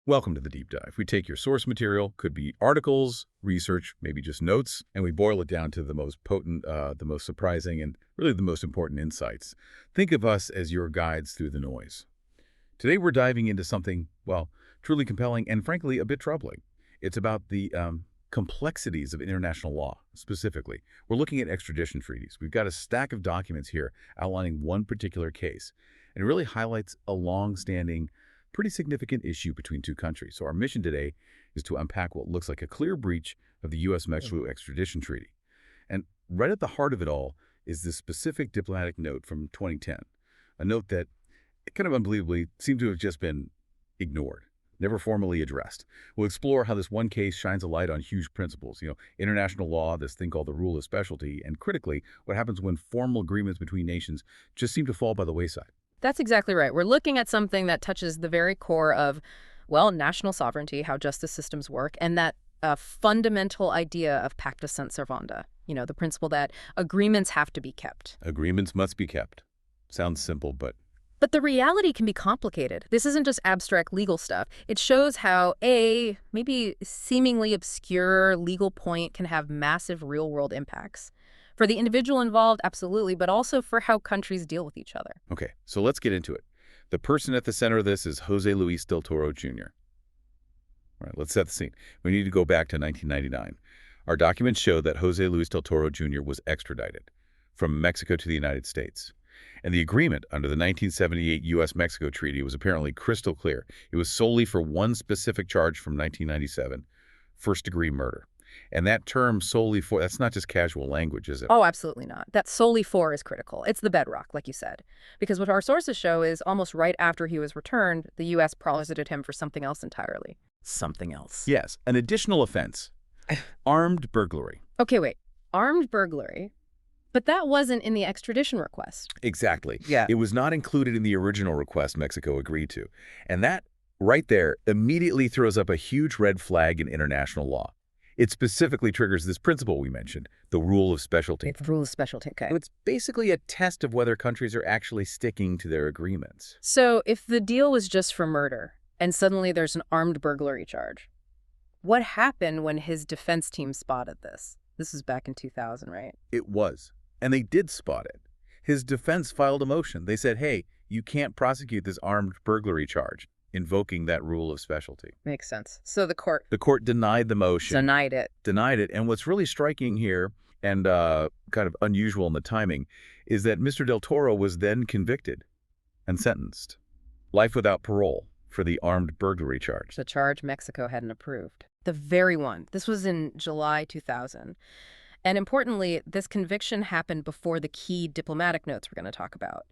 Welcome to the deep dive. We take your source material, could be articles, research, maybe just notes, and we boil it down to the most potent, the most surprising, and really the most important insights. Think of us as your guides through the noise. Today we're diving into something, well, truly compelling and frankly a bit troubling. It's about the complexities of international law, specifically. We're looking at extradition treaties. We've got a stack of documents here outlining one particular case, and it really highlights a long-standing, pretty significant issue between two countries. So our mission today is to unpack what looks like a clear breach of the U.S.-Mexico Extradition Treaty. And right at the heart of it all is this specific diplomatic note from 2010, a note that kind of unbelievably seemed to have just been ignored, never formally addressed. We'll explore how this one case shines a light on huge principles, international law, this thing called the rule of specialty, and critically, what happens when formal agreements between nations just seem to fall by the wayside. That's exactly right. We're looking at something that touches the very core of, well, national sovereignty, how justice systems work, and that fundamental idea of pacta sunt servanda, the principle that agreements have to be kept. Agreements must be kept. Sounds simple, but the reality can be complicated. This isn't just abstract legal stuff. It shows how a maybe seemingly obscure legal point can have massive real-world impacts. For the individual involved, absolutely, but also for how countries deal with each other. Okay, so let's get into it. The person at the center of this is Jose Luis del Toro, Jr. All right, let's set the scene. We need to go back to 1999. Our documents show that Jose Luis del Toro, Jr. was extradited from Mexico to the United States. And the agreement under the 1978 U.S.-Mexico Treaty was apparently crystal clear. It was solely for one specific charge from 1997, first-degree murder. And that term solely for, that's not just casual language, is it? Oh, absolutely not. That solely for is critical. It's the bedrock, like you said. Because what our sources show is almost right after he was returned, the U.S. prosecuted him for something else entirely. Something else. Yes, an additional offense. Armed burglary. Okay, wait. Armed burglary? But that wasn't in the extradition request. Exactly. Yeah. It was not included in the original request Mexico agreed to. And that, right there, immediately throws up a huge red flag in international law. It specifically triggers this principle we mentioned, the rule of specialty. The rule of specialty, okay. It's basically a test of whether countries are actually sticking to their agreements. So if the deal was just for murder, and suddenly there's an armed burglary charge, what happened when his defense team spotted this? This was back in 2000, right? It was. And they did spot it. His defense filed a motion. They said, hey, you can't prosecute this armed burglary charge, invoking that rule of specialty. Makes sense. So the court denied the motion. denied it. Denied it. And what's really striking here, and kind of unusual in the timing, is that Mr. Del Toro was then convicted and sentenced. Life without parole for the armed burglary charge. The charge Mexico hadn't approved. The very one. This was in July 2000. And importantly, this conviction happened before the key diplomatic notes we're going to talk about.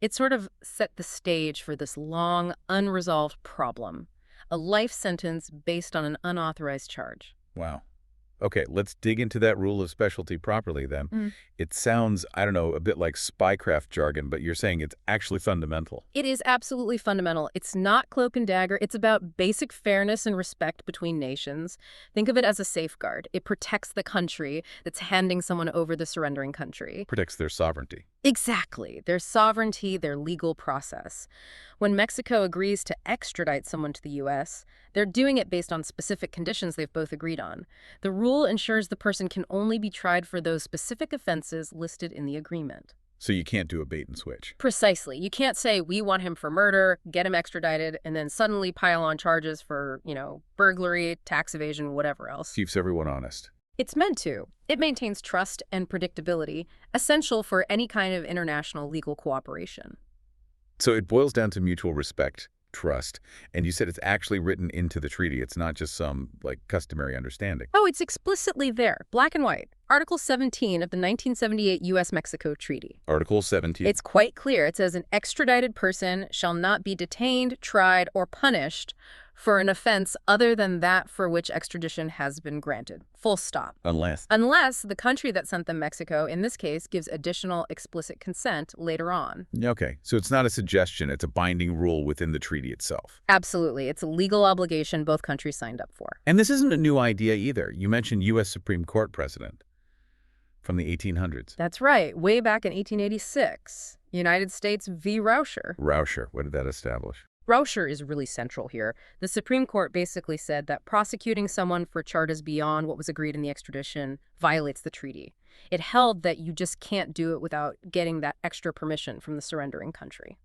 It sort of set the stage for this long, unresolved problem, a life sentence based on an unauthorized charge. Wow. Okay, let's dig into that rule of specialty properly then. It sounds, I don't know, a bit like spycraft jargon, but you're saying it's actually fundamental. It is absolutely fundamental. It's not cloak and dagger. It's about basic fairness and respect between nations. Think of it as a safeguard. It protects the country that's handing someone over the surrendering country. Protects their sovereignty. Exactly. Their sovereignty, their legal process. When Mexico agrees to extradite someone to the U.S., they're doing it based on specific conditions they've both agreed on. The rule ensures the person can only be tried for those specific offenses listed in the agreement. So you can't do a bait and switch. Precisely. You can't say, we want him for murder, get him extradited, and then suddenly pile on charges for, burglary, tax evasion, whatever else. Keeps everyone honest. It's meant to. It maintains trust and predictability, essential for any kind of international legal cooperation. So it boils down to mutual respect, trust, and you said it's actually written into the treaty. It's not just some, customary understanding. Oh, it's explicitly there, black and white. Article 17 of the 1978 U.S.-Mexico Treaty. Article 17. It's quite clear. It says an extradited person shall not be detained, tried, or punished for an offense other than that for which extradition has been granted. Full stop. Unless the country that sent them Mexico, in this case, gives additional explicit consent later on. Okay, so it's not a suggestion. It's a binding rule within the treaty itself. Absolutely. It's a legal obligation both countries signed up for. And this isn't a new idea either. You mentioned U.S. Supreme Court precedent from the 1800s. That's right. Way back in 1886. United States v. Rauscher. Rauscher, what did that establish? Rauscher is really central here. The Supreme Court basically said that prosecuting someone for charges beyond what was agreed in the extradition violates the treaty. It held that you just can't do it without getting that extra permission from the surrendering country.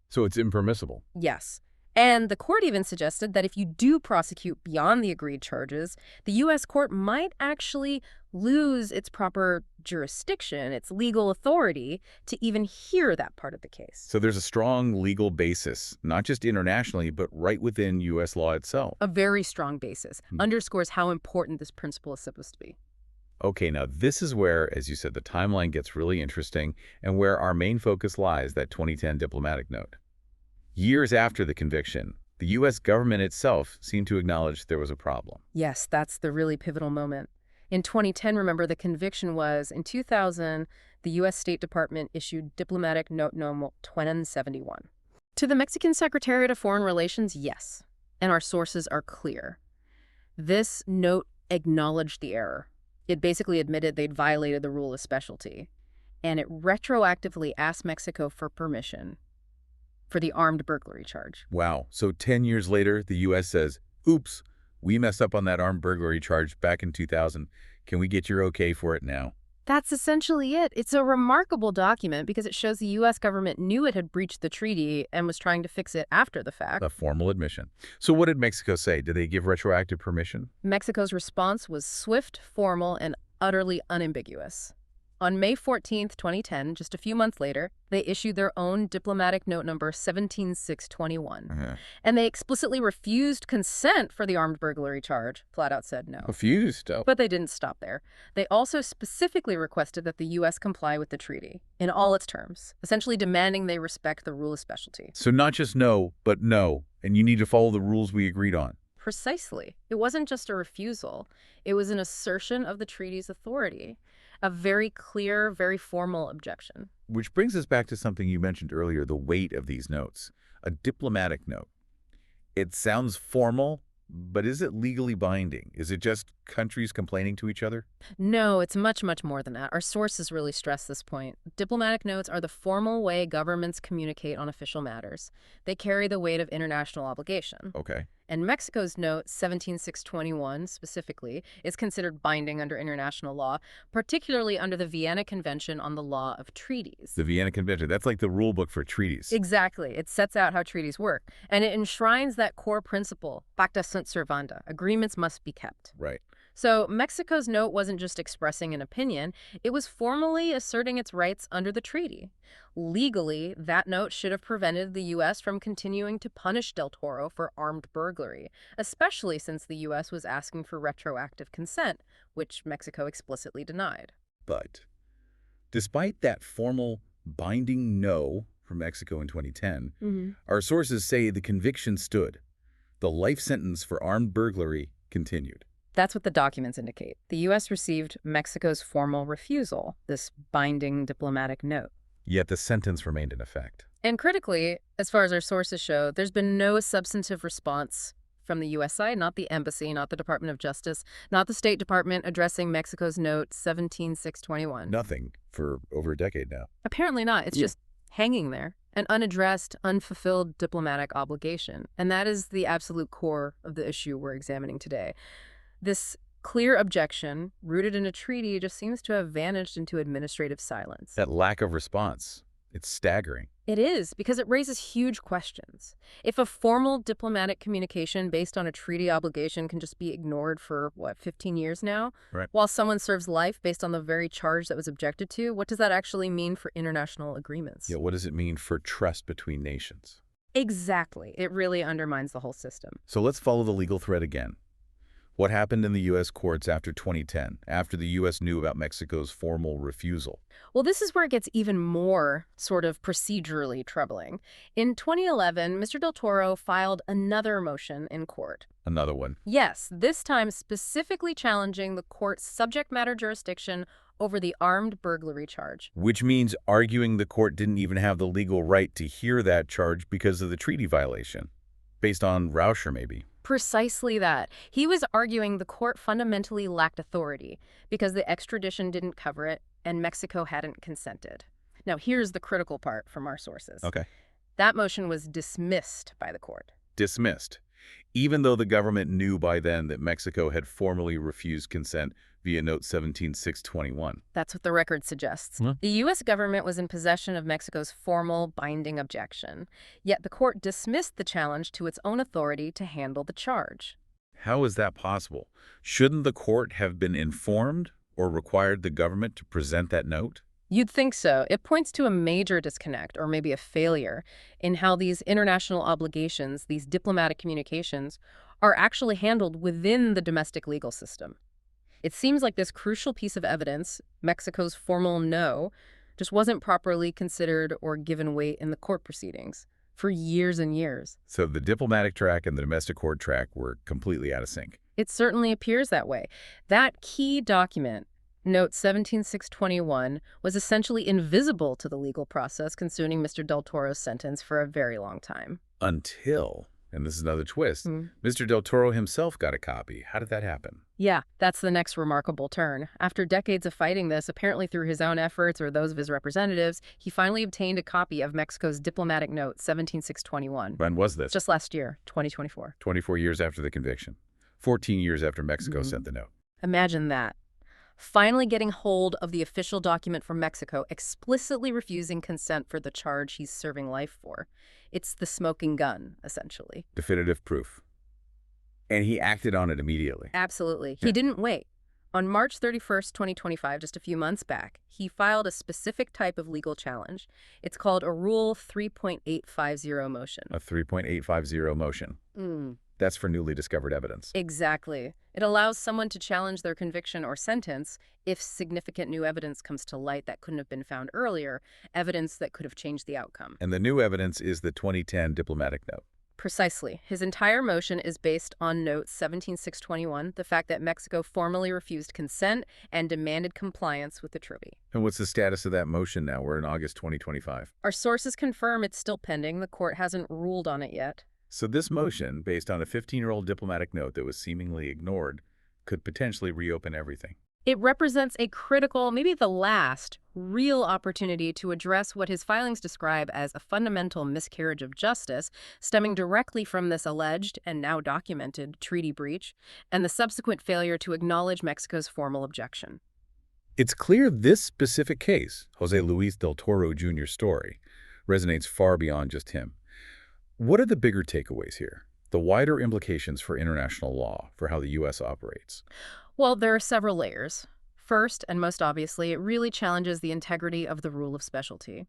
So it's impermissible. Yes. And the court even suggested that if you do prosecute beyond the agreed charges, the U.S. court might actually lose its proper jurisdiction, its legal authority, to even hear that part of the case. So there's a strong legal basis, not just internationally, but right within U.S. law itself. A very strong basis. Underscores how important this principle is supposed to be. Okay, now this is where, as you said, the timeline gets really interesting and where our main focus lies, that 2010 diplomatic note. Years after the conviction, the U.S. government itself seemed to acknowledge there was a problem. Yes, that's the really pivotal moment. In 2010, remember, the conviction was, in 2000, the U.S. State Department issued Diplomatic Note No. 2071. To the Mexican Secretariat of Foreign Relations, yes. And our sources are clear. This note acknowledged the error. It basically admitted they'd violated the rule of specialty. And it retroactively asked Mexico for permission for the armed burglary charge. Wow. So 10 years later, the U.S. says, oops, we messed up on that armed burglary charge back in 2000. Can we get your okay for it now? That's essentially it. It's a remarkable document because it shows the U.S. government knew it had breached the treaty and was trying to fix it after the fact. A formal admission. So what did Mexico say? Did they give retroactive permission? Mexico's response was swift, formal, and utterly unambiguous. On May 14, 2010, just a few months later, they issued their own diplomatic note number 17621. And they explicitly refused consent for the armed burglary charge, flat out said no. Refused? Oh. But they didn't stop there. They also specifically requested that the U.S. comply with the treaty in all its terms, essentially demanding they respect the rule of specialty. So not just no, but no, and you need to follow the rules we agreed on. Precisely. It wasn't just a refusal. It was an assertion of the treaty's authority. A very clear, very formal objection. Which brings us back to something you mentioned earlier, the weight of these notes. A diplomatic note. It sounds formal, but is it legally binding? Is it just countries complaining to each other? No, it's much, much more than that. Our sources really stress this point. Diplomatic notes are the formal way governments communicate on official matters. They carry the weight of international obligation. Okay. And Mexico's note, 17621 specifically, is considered binding under international law, particularly under the Vienna Convention on the Law of Treaties. The Vienna Convention, that's like the rule book for treaties. Exactly. It sets out how treaties work. And it enshrines that core principle, pacta sunt servanda, agreements must be kept. Right. So Mexico's note wasn't just expressing an opinion, it was formally asserting its rights under the treaty. Legally, that note should have prevented the U.S. from continuing to punish Del Toro for armed burglary, especially since the U.S. was asking for retroactive consent, which Mexico explicitly denied. But despite that formal binding no from Mexico in 2010, our sources say the conviction stood. The life sentence for armed burglary continued. That's what the documents indicate. The U.S. received Mexico's formal refusal, this binding diplomatic note. Yet the sentence remained in effect. And critically, as far as our sources show, there's been no substantive response from the U.S. side, not the embassy, not the Department of Justice, not the State Department addressing Mexico's note 17621. Nothing for over a decade now. Apparently not. It's just hanging there. An unaddressed, unfulfilled diplomatic obligation. And that is the absolute core of the issue we're examining today. This clear objection, rooted in a treaty, just seems to have vanished into administrative silence. That lack of response, it's staggering. It is, because it raises huge questions. If a formal diplomatic communication based on a treaty obligation can just be ignored for, 15 years now? Right. While someone serves life based on the very charge that was objected to, what does that actually mean for international agreements? Yeah, what does it mean for trust between nations? Exactly. It really undermines the whole system. So let's follow the legal thread again. What happened in the U.S. courts after 2010, after the U.S. knew about Mexico's formal refusal? Well, this is where it gets even more sort of procedurally troubling. In 2011, Mr. Del Toro filed another motion in court. Another one. Yes, this time specifically challenging the court's subject matter jurisdiction over the armed burglary charge. Which means arguing the court didn't even have the legal right to hear that charge because of the treaty violation. Based on Rauscher, maybe. Precisely that. He was arguing the court fundamentally lacked authority because the extradition didn't cover it and Mexico hadn't consented. Now, here's the critical part from our sources. Okay. That motion was dismissed by the court. Dismissed, even though the government knew by then that Mexico had formally refused consent via Note 17621. That's what the record suggests. Huh? The U.S. government was in possession of Mexico's formal binding objection, yet the court dismissed the challenge to its own authority to handle the charge. How is that possible? Shouldn't the court have been informed or required the government to present that note? You'd think so. It points to a major disconnect, or maybe a failure, in how these international obligations, these diplomatic communications, are actually handled within the domestic legal system. It seems like this crucial piece of evidence, Mexico's formal no, just wasn't properly considered or given weight in the court proceedings for years and years. So the diplomatic track and the domestic court track were completely out of sync. It certainly appears that way. That key document, Note 17621, was essentially invisible to the legal process concerning Mr. Del Toro's sentence for a very long time. Until, and this is another twist, Mr. Del Toro himself got a copy. How did that happen? Yeah, that's the next remarkable turn. After decades of fighting this, apparently through his own efforts or those of his representatives, he finally obtained a copy of Mexico's diplomatic note 17621. When was this? Just last year, 2024. 24 years after the conviction. 14 years after Mexico sent the note. Imagine that. Finally getting hold of the official document from Mexico, explicitly refusing consent for the charge he's serving life for. It's the smoking gun, essentially. Definitive proof. And he acted on it immediately. Absolutely. Yeah. He didn't wait. On March 31st, 2025, just a few months back, he filed a specific type of legal challenge. It's called a Rule 3.850 motion. A 3.850 motion. That's for newly discovered evidence. Exactly. It allows someone to challenge their conviction or sentence if significant new evidence comes to light that couldn't have been found earlier, evidence that could have changed the outcome. And the new evidence is the 2010 diplomatic note. Precisely. His entire motion is based on Note 17621, the fact that Mexico formally refused consent and demanded compliance with the treaty. And what's the status of that motion now? We're in August 2025. Our sources confirm it's still pending. The court hasn't ruled on it yet. So this motion, based on a 15-year-old diplomatic note that was seemingly ignored, could potentially reopen everything. It represents a critical, maybe the last, real opportunity to address what his filings describe as a fundamental miscarriage of justice stemming directly from this alleged and now documented treaty breach and the subsequent failure to acknowledge Mexico's formal objection. It's clear this specific case, Jose Luis del Toro Jr.'s story, resonates far beyond just him. What are the bigger takeaways here? The wider implications for international law, for how the U.S. operates? Well, there are several layers. First, and most obviously, it really challenges the integrity of the rule of specialty.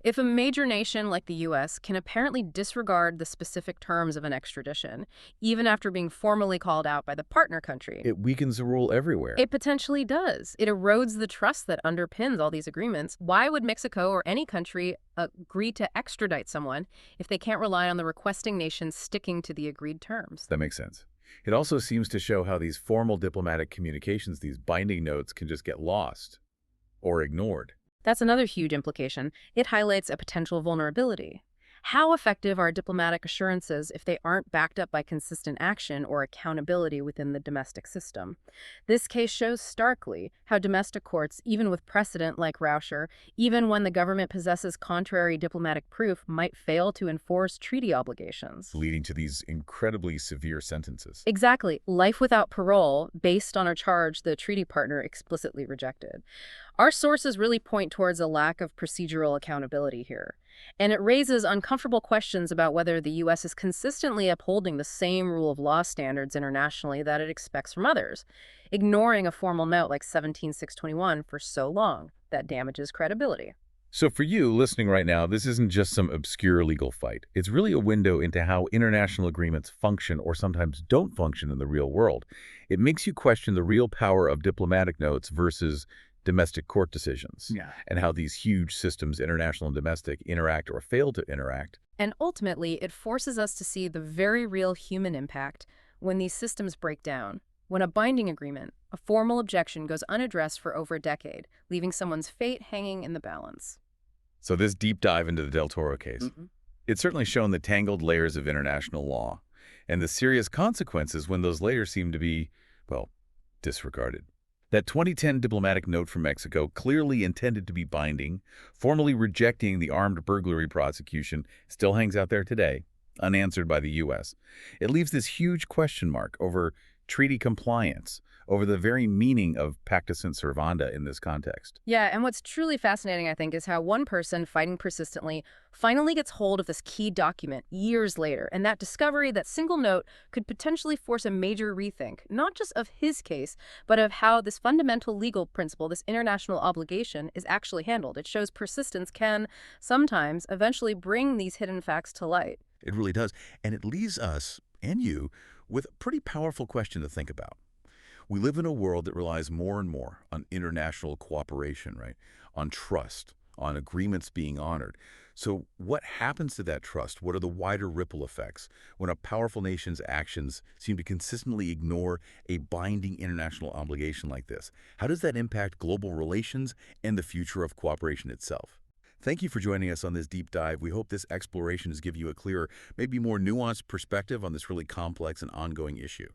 If a major nation like the U.S. can apparently disregard the specific terms of an extradition, even after being formally called out by the partner country, It weakens the rule everywhere. it potentially does. It erodes the trust that underpins all these agreements. Why would Mexico or any country agree to extradite someone if they can't rely on the requesting nation sticking to the agreed terms? That makes sense. It also seems to show how these formal diplomatic communications, these binding notes, can just get lost or ignored. That's another huge implication. It highlights a potential vulnerability. How effective are diplomatic assurances if they aren't backed up by consistent action or accountability within the domestic system? This case shows starkly how domestic courts, even with precedent like Rauscher, even when the government possesses contrary diplomatic proof, might fail to enforce treaty obligations. Leading to these incredibly severe sentences. Exactly. Life without parole, based on a charge the treaty partner explicitly rejected. Our sources really point towards a lack of procedural accountability here. And it raises uncomfortable questions about whether the U.S. is consistently upholding the same rule of law standards internationally that it expects from others, ignoring a formal note like 17621 for so long that damages credibility. So for you, listening right now, this isn't just some obscure legal fight. It's really a window into how international agreements function or sometimes don't function in the real world. It makes you question the real power of diplomatic notes versus domestic court decisions, and how these huge systems, international and domestic, interact or fail to interact. And ultimately, it forces us to see the very real human impact when these systems break down. When a binding agreement, a formal objection, goes unaddressed for over a decade, leaving someone's fate hanging in the balance. So this deep dive into the Del Toro case, it's certainly shown the tangled layers of international law and the serious consequences when those layers seem to be, well, disregarded. That 2010 diplomatic note from Mexico, clearly intended to be binding, formally rejecting the armed burglary prosecution, still hangs out there today, unanswered by the U.S. It leaves this huge question mark over treaty compliance, over the very meaning of pacta sunt servanda in this context. Yeah, and what's truly fascinating, I think, is how one person fighting persistently finally gets hold of this key document years later, and that discovery, that single note, could potentially force a major rethink, not just of his case, but of how this fundamental legal principle, this international obligation, is actually handled. It shows persistence can sometimes eventually bring these hidden facts to light. It really does. And it leaves us, and you, with a pretty powerful question to think about. We live in a world that relies more and more on international cooperation, right? On trust, on agreements being honored. So what happens to that trust? What are the wider ripple effects when a powerful nation's actions seem to consistently ignore a binding international obligation like this? How does that impact global relations and the future of cooperation itself? Thank you for joining us on this deep dive. We hope this exploration has given you a clearer, maybe more nuanced perspective on this really complex and ongoing issue.